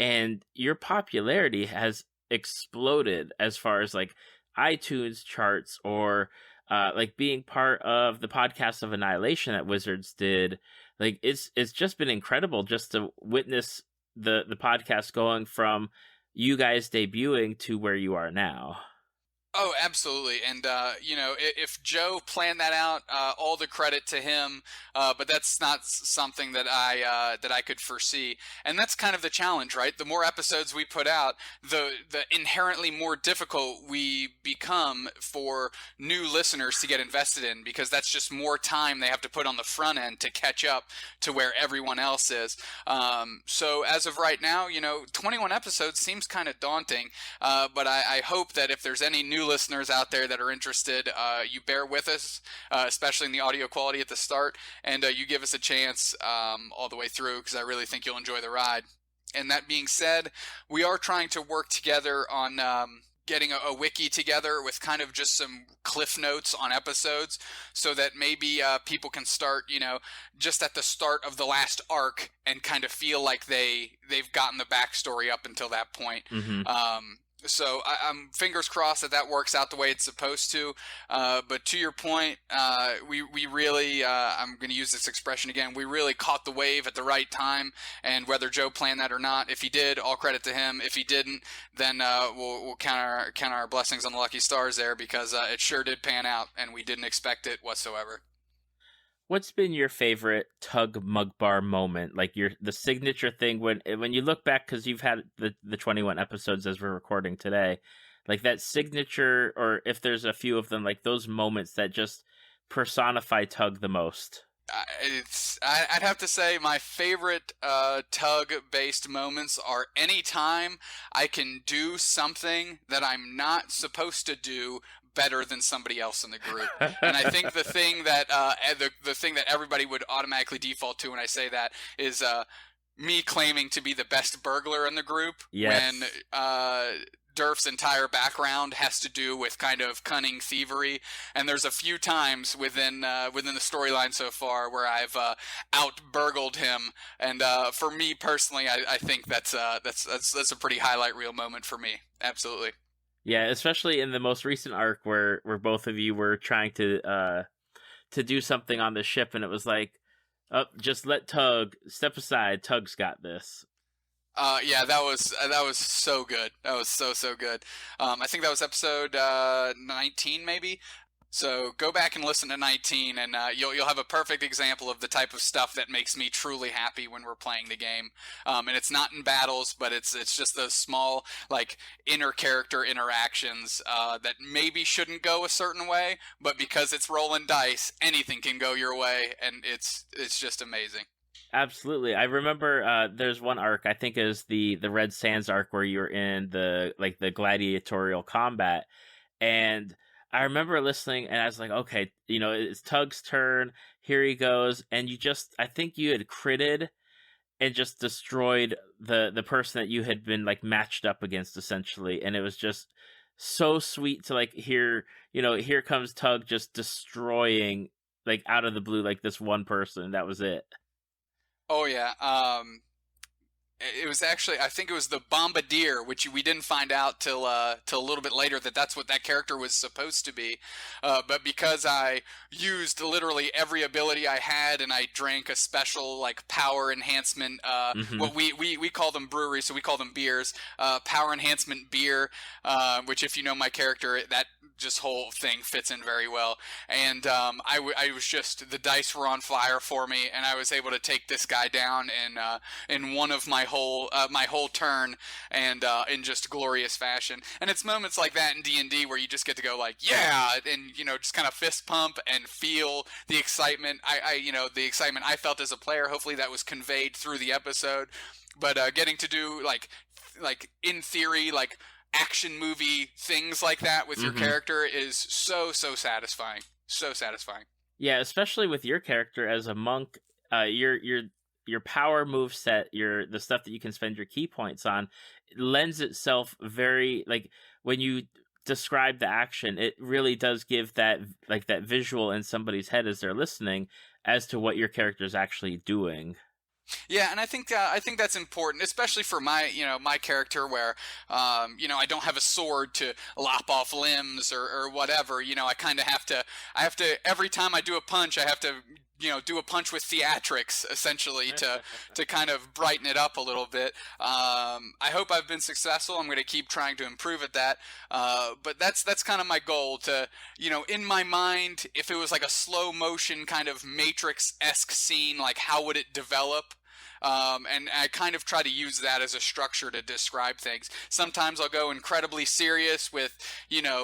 and your popularity has exploded as far as like iTunes charts, or like being part of the Podcast of Annihilation that Wizards did. Like it's just been incredible just to witness the podcast going from you guys debuting to where you are now. Oh, absolutely. And, if Joe planned that out, all the credit to him, but that's not something that I could foresee. And that's kind of the challenge, right? The more episodes we put out, the inherently more difficult we become for new listeners to get invested in, because that's just more time they have to put on the front end to catch up to where everyone else is. So as of right now, 21 episodes seems kind of daunting, but I hope that if there's any new listeners out there that are interested, you bear with us, especially in the audio quality at the start, and you give us a chance all the way through, because I really think you'll enjoy the ride. And that being said, we are trying to work together on getting a wiki together with kind of just some cliff notes on episodes, so that maybe people can start, just at the start of the last arc and kind of feel like they've gotten the backstory up until that point. Mm-hmm. So I'm fingers crossed that works out the way it's supposed to. But to your point, we really, I'm going to use this expression again, we really caught the wave at the right time. And whether Joe planned that or not, if he did, all credit to him. If he didn't, then we'll count our blessings on the lucky stars there, because it sure did pan out, and we didn't expect it whatsoever. What's been your favorite Tug Mugbar moment? Like the signature thing when you look back, because you've had the 21 episodes as we're recording today, like that signature, or if there's a few of them, like those moments that just personify Tug the most. I'd have to say my favorite Tug-based moments are any time I can do something that I'm not supposed to do better than somebody else in the group. And I think the thing that the thing that everybody would automatically default to when I say that is me claiming to be the best burglar in the group. Yes. When Durf's entire background has to do with kind of cunning thievery, and there's a few times within the storyline so far where I've out-burgled him, and for me personally, I think that's a pretty highlight reel moment for me. Absolutely. Yeah, especially in the most recent arc where both of you were trying to do something on the ship, and it was like, oh, just let Tug step aside. Tug's got this. Yeah, that was so good. That was so good. I think that was episode 19, maybe. So go back and listen to 19, and you'll have a perfect example of the type of stuff that makes me truly happy when we're playing the game. And it's not in battles, but it's just those small, like, inner character interactions that maybe shouldn't go a certain way, but because it's rolling dice, anything can go your way, and it's just amazing. Absolutely. I remember there's one arc, I think is the Red Sands arc, where you're in the gladiatorial combat, and I remember listening, and I was like, okay, it's Tug's turn. Here he goes. And I think you had critted and just destroyed the person that you had been like matched up against, essentially. And it was just so sweet to like hear, here comes Tug just destroying, like, out of the blue, like, this one person. That was it. Oh yeah. It was actually, I think it was the Bombardier, which we didn't find out till a little bit later that's what that character was supposed to be. But because I used literally every ability I had, and I drank a special like power enhancement, what we call them breweries, so we call them beers, power enhancement beer, which if you know my character, that just whole thing fits in very well. And I was just, the dice were on fire for me, and I was able to take this guy down in one of my whole turn, and in just glorious fashion. And it's moments like that in D&D where you just get to go like, yeah, and just kind of fist pump and feel the excitement. The excitement I felt as a player. Hopefully that was conveyed through the episode. But getting to do like in theory, like, action movie things like that with your character is so satisfying. So satisfying. Yeah, especially with your character as a monk, your power move set, the stuff that you can spend your key points on, lends itself very, like, when you describe the action, it really does give that visual in somebody's head as they're listening as to what your character is actually doing. Yeah, and I think that's important, especially for my character, where I don't have a sword to lop off limbs or whatever. I kind of have to every time I do a punch, I have to do a punch with theatrics, essentially, to kind of brighten it up a little bit. I hope I've been successful. I'm going to keep trying to improve at that. But that's kind of my goal, to, in my mind, if it was like a slow motion kind of Matrix-esque scene, like how would it develop? And I kind of try to use that as a structure to describe things. Sometimes I'll go incredibly serious with,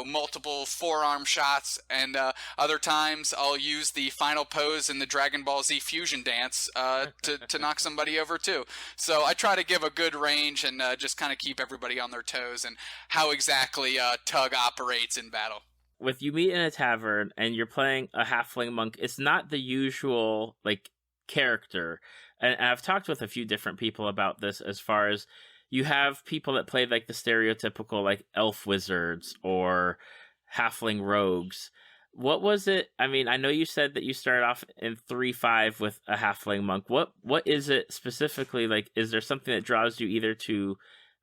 multiple forearm shots, and other times I'll use the final pose in the Dragon Ball Z fusion dance to knock somebody over too. So I try to give a good range and just kind of keep everybody on their toes and how exactly Tug operates in battle. With you meet in a tavern and you're playing a halfling monk, it's not the usual, like, character. And I've talked with a few different people about this, as far as you have people that play like the stereotypical like elf wizards or halfling rogues. What was it? I mean, I know you said that you started off in 3.5 with a halfling monk. What is it specifically? Like, is there something that draws you either to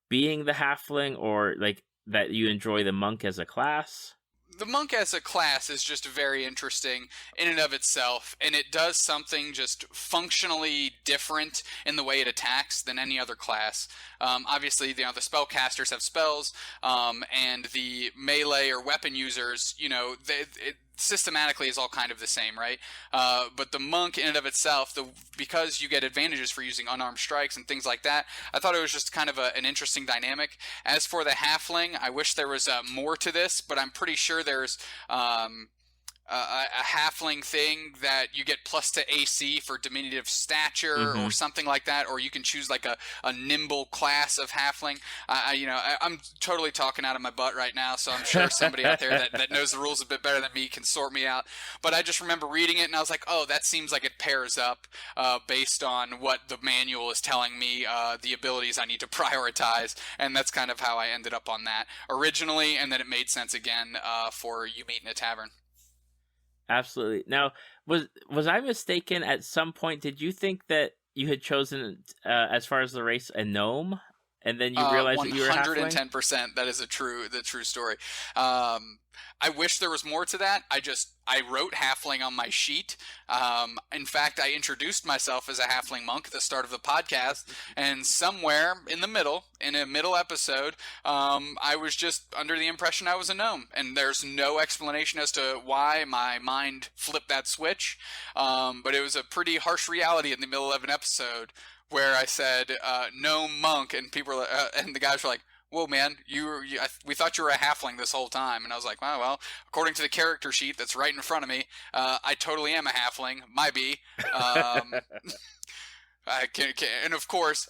being the halfling, or like that you enjoy the monk as a class? The monk as a class is just very interesting in and of itself, and it does something just functionally different in the way it attacks than any other class. Obviously, the spellcasters have spells, and the melee or weapon users, it systematically is all kind of the same, right? But the monk in and of itself, because you get advantages for using unarmed strikes and things like that, I thought it was just kind of an interesting dynamic. As for the halfling, I wish there was more to this, but I'm pretty sure there's a halfling thing that you get plus to AC for diminutive stature or something like that, or you can choose like a nimble class of halfling. I'm totally talking out of my butt right now, so I'm sure somebody out there that knows the rules a bit better than me can sort me out. But I just remember reading it and I was like, oh, that seems like it pairs up based on what the manual is telling me, the abilities I need to prioritize, and that's kind of how I ended up on that originally, and then it made sense again for You Meet in a Tavern. Absolutely. Now, was I mistaken at some point? Did you think that you had chosen, as far as the race, a gnome, and then you realized that you were halfling? 110%. That is the true story. I wish there was more to that. I wrote halfling on my sheet. In fact, I introduced myself as a halfling monk at the start of the podcast, and somewhere in a middle episode, I was just under the impression I was a gnome, and there's no explanation as to why my mind flipped that switch. But it was a pretty harsh reality in the middle of an episode where I said gnome monk, and people were, and the guys were like, whoa, man, we thought you were a halfling this whole time. And I was like, well, according to the character sheet that's right in front of me, I totally am a halfling. Might be. And of course,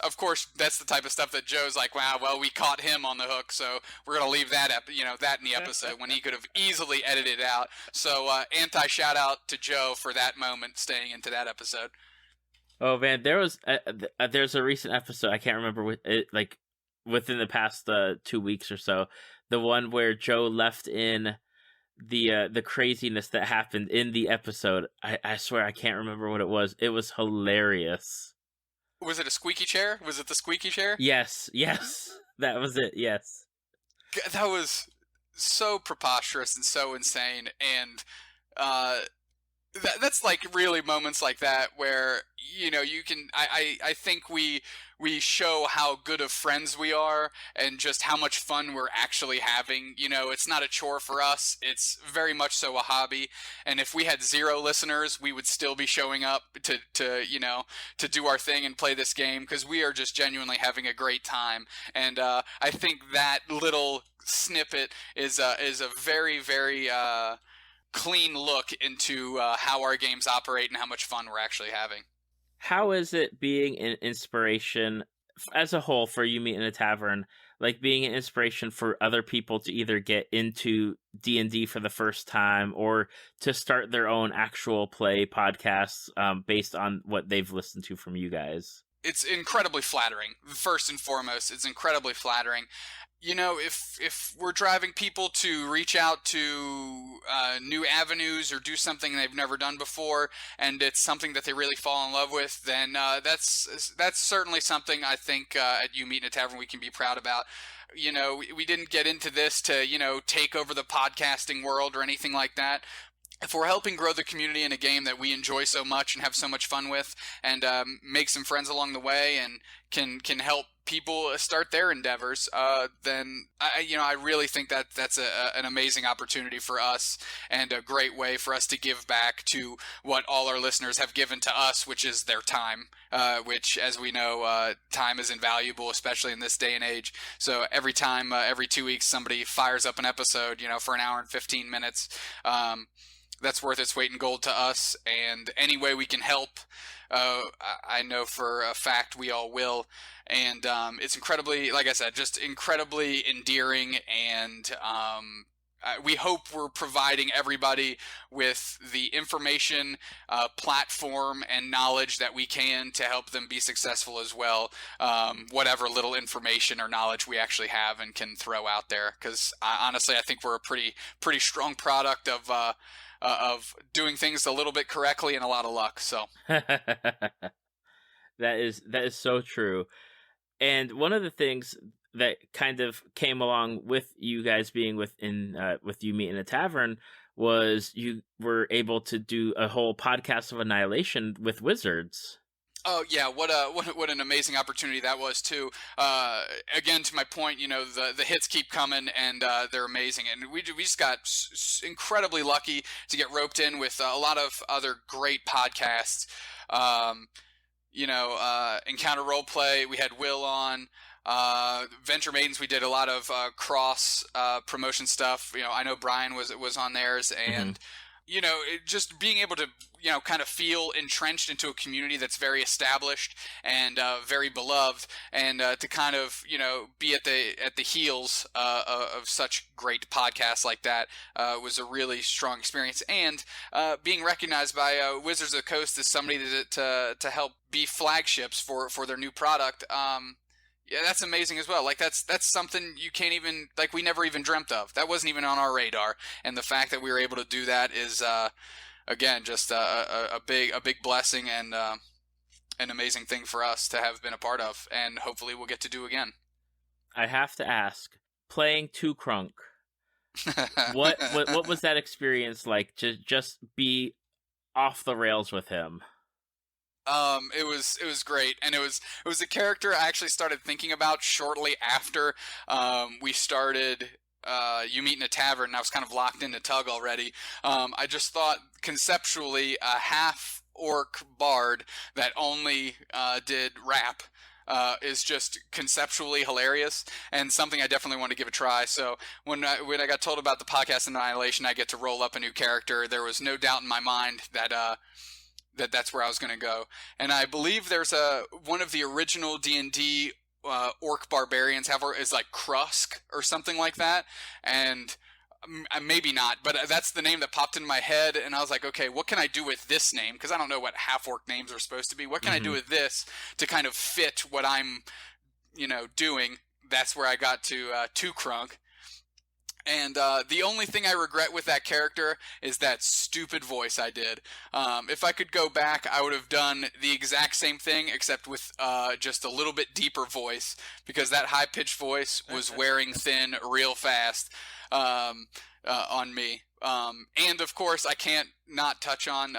that's the type of stuff that Joe's like, wow, well, we caught him on the hook, so we're going to leave that that in the episode when he could have easily edited it out. So anti-shout out to Joe for that moment staying into that episode. Oh, man, there's a recent episode, I can't remember within the past 2 weeks or so, the one where Joe left in the craziness that happened in the episode. I swear I can't remember what it was. It was hilarious. Was it a squeaky chair? Was it the squeaky chair? Yes, that was it. Yes, that was so preposterous and so insane, and that's like really moments like that where you can. I think we show how good of friends we are and just how much fun we're actually having. It's not a chore for us. It's very much so a hobby. And if we had 0 listeners, we would still be showing up to do our thing and play this game because we are just genuinely having a great time. And I think that little snippet is a very, very clean look into how our games operate and how much fun we're actually having. How is it being an inspiration as a whole for You Meet in a Tavern, like being an inspiration for other people to either get into D&D for the first time or to start their own actual play podcasts based on what they've listened to from you guys? It's incredibly flattering. First and foremost, it's incredibly flattering. If we're driving people to reach out to new avenues or do something they've never done before, and it's something that they really fall in love with, then that's certainly something I think at You Meet in a Tavern we can be proud about. We didn't get into this to take over the podcasting world or anything like that. If we're helping grow the community in a game that we enjoy so much and have so much fun with, and make some friends along the way, and can help people start their endeavors, then I really think that's an amazing opportunity for us and a great way for us to give back to what all our listeners have given to us, which is their time, which, as we know, time is invaluable, especially in this day and age. So every 2 weeks, somebody fires up an episode, for an hour and 15 minutes, that's worth its weight in gold to us, and any way we can help, I know for a fact we all will. And it's incredibly, like I said, just incredibly endearing, and we hope we're providing everybody with the information, platform, and knowledge that we can to help them be successful as well, whatever little information or knowledge we actually have and can throw out there, because honestly I think we're a pretty strong product of doing things a little bit correctly and a lot of luck. So that is so true. And one of the things that kind of came along with you guys being with you meet in a tavern was you were able to do a whole podcast of Annihilation with wizards. Oh yeah, what an amazing opportunity that was too. Again, to my point, the hits keep coming and they're amazing, and we just got incredibly lucky to get roped in with a lot of other great podcasts. Encounter Roleplay, we had Will on. Venture Maidens, we did a lot of cross promotion stuff. I know Brian was on theirs, and just being able to kind of feel entrenched into a community that's very established and very beloved, and to kind of be at the heels of such great podcasts like that was a really strong experience. And being recognized by Wizards of the Coast as somebody to help be flagships for their new product. Yeah, that's amazing as well. Like that's something you can't even, like, we never even dreamt of. That wasn't even on our radar. And the fact that we were able to do that is, again, just a big blessing and an amazing thing for us to have been a part of, and hopefully we'll get to do again. I have to ask, playing Two Crunk, what was that experience like to just be off the rails with him? It was great, and it was a character I actually started thinking about shortly after we started You Meet in a Tavern, and I was kind of locked into Tug already. I just thought conceptually a half-orc bard that only did rap is just conceptually hilarious, and something I definitely want to give a try. So when I got told about the podcast Annihilation, I get to roll up a new character, there was no doubt in my mind that that's where I was going to go. And I believe there's one of the original D&D orc barbarians is like Krusk or something like that, and maybe not, but that's the name that popped in my head, and I was like, okay, what can I do with this name? Because I don't know what half-orc names are supposed to be. What can I do with this to kind of fit what I'm doing? That's where I got to Two Crunk. And the only thing I regret with that character is that stupid voice I did. If I could go back, I would have done the exact same thing, except with just a little bit deeper voice, because that high-pitched voice was wearing thin real fast on me. And, of course, I can't not touch on...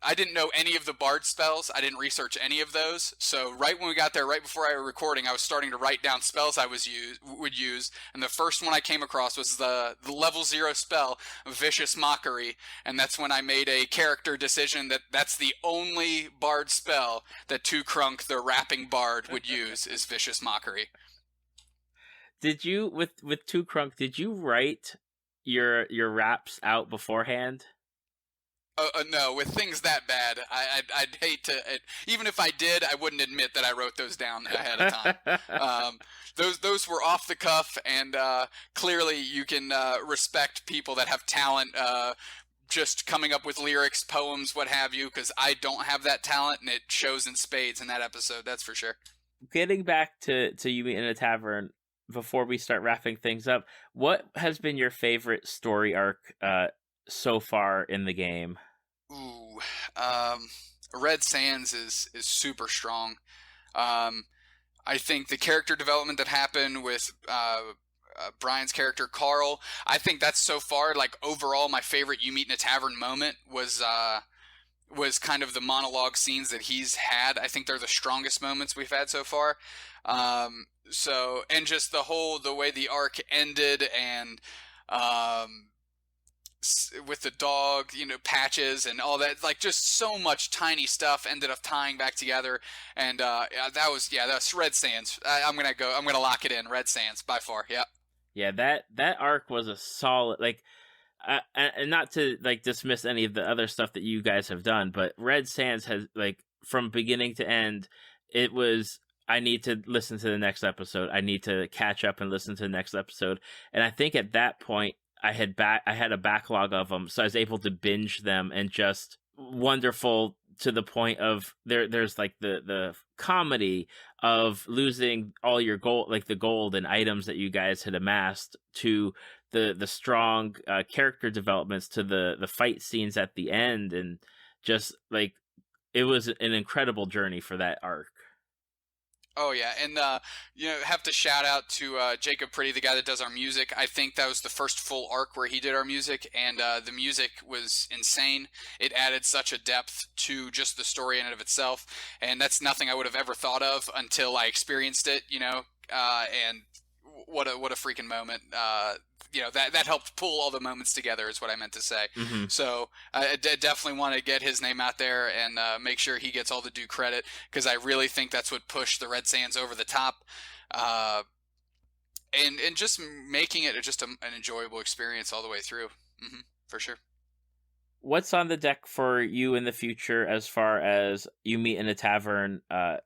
I didn't know any of the bard spells. I didn't research any of those. So right when we got there, right before I was recording, I was starting to write down spells I would use. And the first one I came across was the level 0 spell, Vicious Mockery. And that's when I made a character decision that's the only bard spell that Two Crunk, the rapping bard, would use, is Vicious Mockery. Did you, with Two Crunk, did you write your raps out beforehand? No, with things that bad, I'd hate to. Even if I did, I wouldn't admit that I wrote those down ahead of time. Those were off the cuff, and clearly you can respect people that have talent, just coming up with lyrics, poems, what have you. Because I don't have that talent, and it shows in spades in that episode. That's for sure. Getting back to You Meet in a Tavern, before we start wrapping things up, what has been your favorite story arc so far in the game? Ooh, Red Sands is super strong. I think the character development that happened with Brian's character Carl, I think that's so far, like, overall my favorite You Meet in a Tavern moment was kind of the monologue scenes that he's had. I think they're the strongest moments we've had so far. So, and just the way the arc ended, and with the dog, Patches and all that, like, just so much tiny stuff ended up tying back together. And that was Red Sands. I'm gonna lock it in. Red Sands by far. Yep. Yeah, that arc was a solid, like, and not to, like, dismiss any of the other stuff that you guys have done, but Red Sands has, like, from beginning to end, it was, I need to listen to the next episode. I need to catch up and listen to the next episode. And I think at that point, I had a backlog of them, so I was able to binge them, and just wonderful to the point of there's like the comedy of losing all your gold, like the gold and items that you guys had amassed, to the strong character developments, to the fight scenes at the end, and just, like, it was an incredible journey for that arc. Oh yeah, and have to shout out to Jacob Pretty, the guy that does our music. I think that was the first full arc where he did our music, and the music was insane. It added such a depth to just the story in and of itself, and that's nothing I would have ever thought of until I experienced it. And what a freaking moment. That helped pull all the moments together is what I meant to say. Mm-hmm. So I definitely want to get his name out there and make sure he gets all the due credit, because I really think that's what pushed the Red Sands over the top, and just making it just an enjoyable experience all the way through. For sure. What's on the deck for you in the future as far as You Meet in a Tavern? I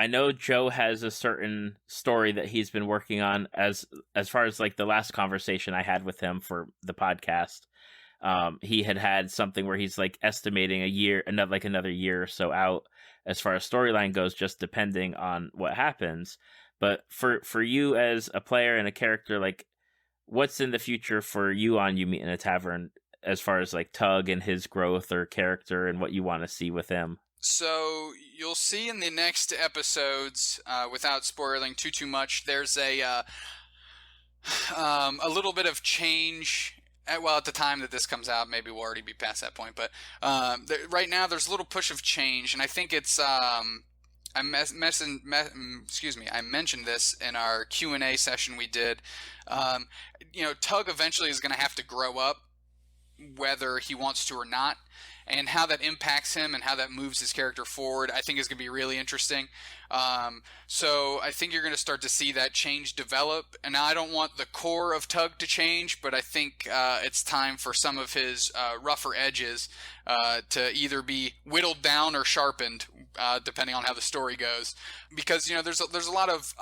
know Joe has a certain story that he's been working on as far as like the last conversation I had with him for the podcast. He had something where he's like estimating another year or so out as far as storyline goes, just depending on what happens. But for you as a player and a character, like what's in the future for you on You Meet in a Tavern, as far as like Tug and his growth or character and what you want to see with him? So you'll see in the next episodes, without spoiling too much, there's a little bit of change. At the time that this comes out, maybe we'll already be past that point. But right now, there's a little push of change, and I think it's. I mentioned this in our Q&A session we did. Tug eventually is going to have to grow up, whether he wants to or not, and how that impacts him and how that moves his character forward, I think is going to be really interesting. So I think you're going to start to see that change develop. And now I don't want the core of Tug to change, but I think it's time for some of his rougher edges to either be whittled down or sharpened, depending on how the story goes. Because there's a lot of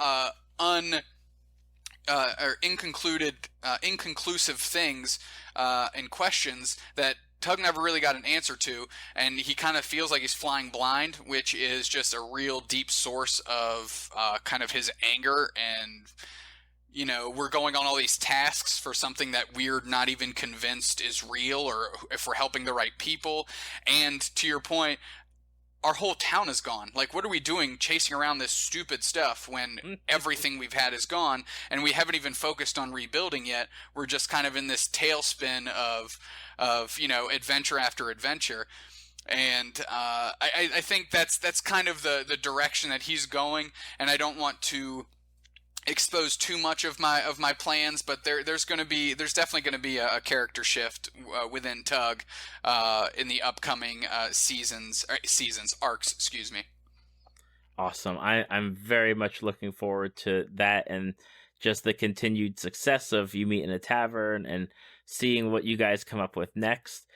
inconclusive things and questions that Tug never really got an answer to, and he kind of feels like he's flying blind, which is just a real deep source of kind of his anger. And we're going on all these tasks for something that we're not even convinced is real, or if we're helping the right people. And to your point, our whole town is gone. Like, what are we doing chasing around this stupid stuff when everything we've had is gone, and we haven't even focused on rebuilding yet? We're just kind of in this tailspin of adventure after adventure. And I think that's kind of the direction that he's going, and I don't want to expose too much of my plans, but there's definitely going to be a character shift within Tug in the upcoming arcs. Excuse me. Awesome. I'm very much looking forward to that, and just the continued success of You Meet in a Tavern and seeing what you guys come up with next.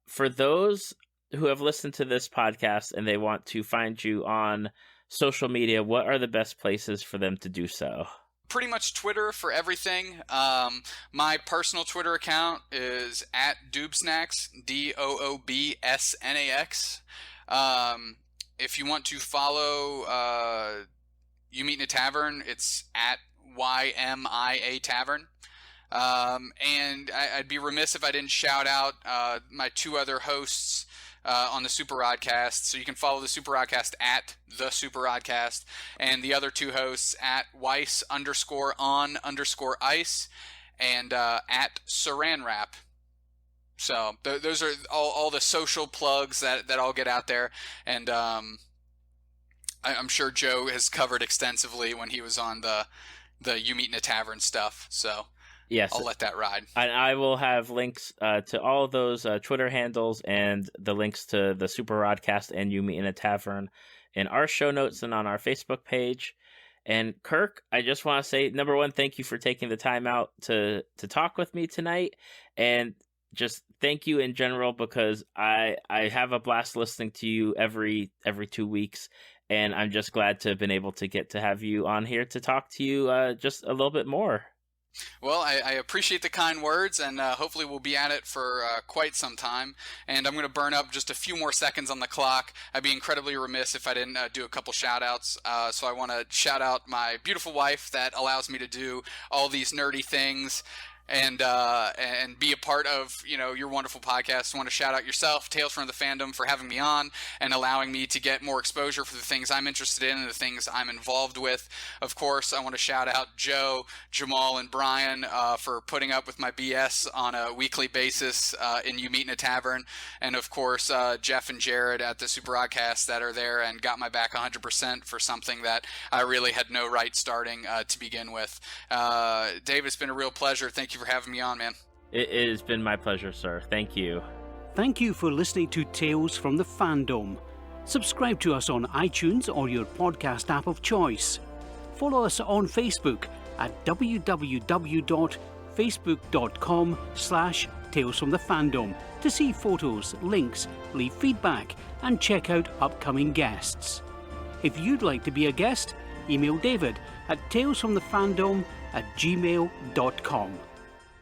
For those who have listened to this podcast and they want to find you on social media, what are the best places for them to do so? Pretty much Twitter for everything. My personal Twitter account is @Doobsnacks, DOOBSNAX. If you want to follow You Meet in a Tavern, it's @YMIA Tavern. And I'd be remiss if I didn't shout out my two other hosts on the Super Rodcast. So you can follow the Super Rodcast @the Super Rodcast, and the other two hosts @Weiss_on_ice and @SaranWrap. So those are all the social plugs that I'll get out there, and I'm sure Joe has covered extensively when he was on the You Meet in a Tavern stuff. So. Yes, I'll let that ride. And I will have links to all of those Twitter handles and the links to the Super Rodcast and You Meet in a Tavern in our show notes and on our Facebook page. And Kirk, I just want to say, number one, thank you for taking the time out to talk with me tonight, and just thank you in general, because I have a blast listening to you every 2 weeks, and I'm just glad to have been able to get to have you on here to talk to you just a little bit more. Well, I appreciate the kind words, and hopefully we'll be at it for quite some time. And I'm going to burn up just a few more seconds on the clock. I'd be incredibly remiss if I didn't do a couple shout-outs. So I want to shout out my beautiful wife that allows me to do all these nerdy things. and be a part of, you know, your wonderful podcast. I want to shout out yourself, Tales from the Fandom, for having me on and allowing me to get more exposure for the things I'm interested in and the things I'm involved with. Of course, I want to shout out Joe, Jamal, and Brian for putting up with my BS on a weekly basis in You Meet in a Tavern, and of course Jeff and Jared at the Super Oddcast that are there and got my back 100% for something that I really had no right starting to begin with. Dave, it's been a real pleasure. Thank you for having me on, man. It has been my pleasure, sir. Thank you. Thank you for listening to Tales from the Fandom. Subscribe to us on iTunes or your podcast app of choice. Follow us on Facebook at www.facebook.com/talesfromthefandom to see photos, links, leave feedback, and check out upcoming guests. If you'd like to be a guest, email David at talesfromthefandom@gmail.com.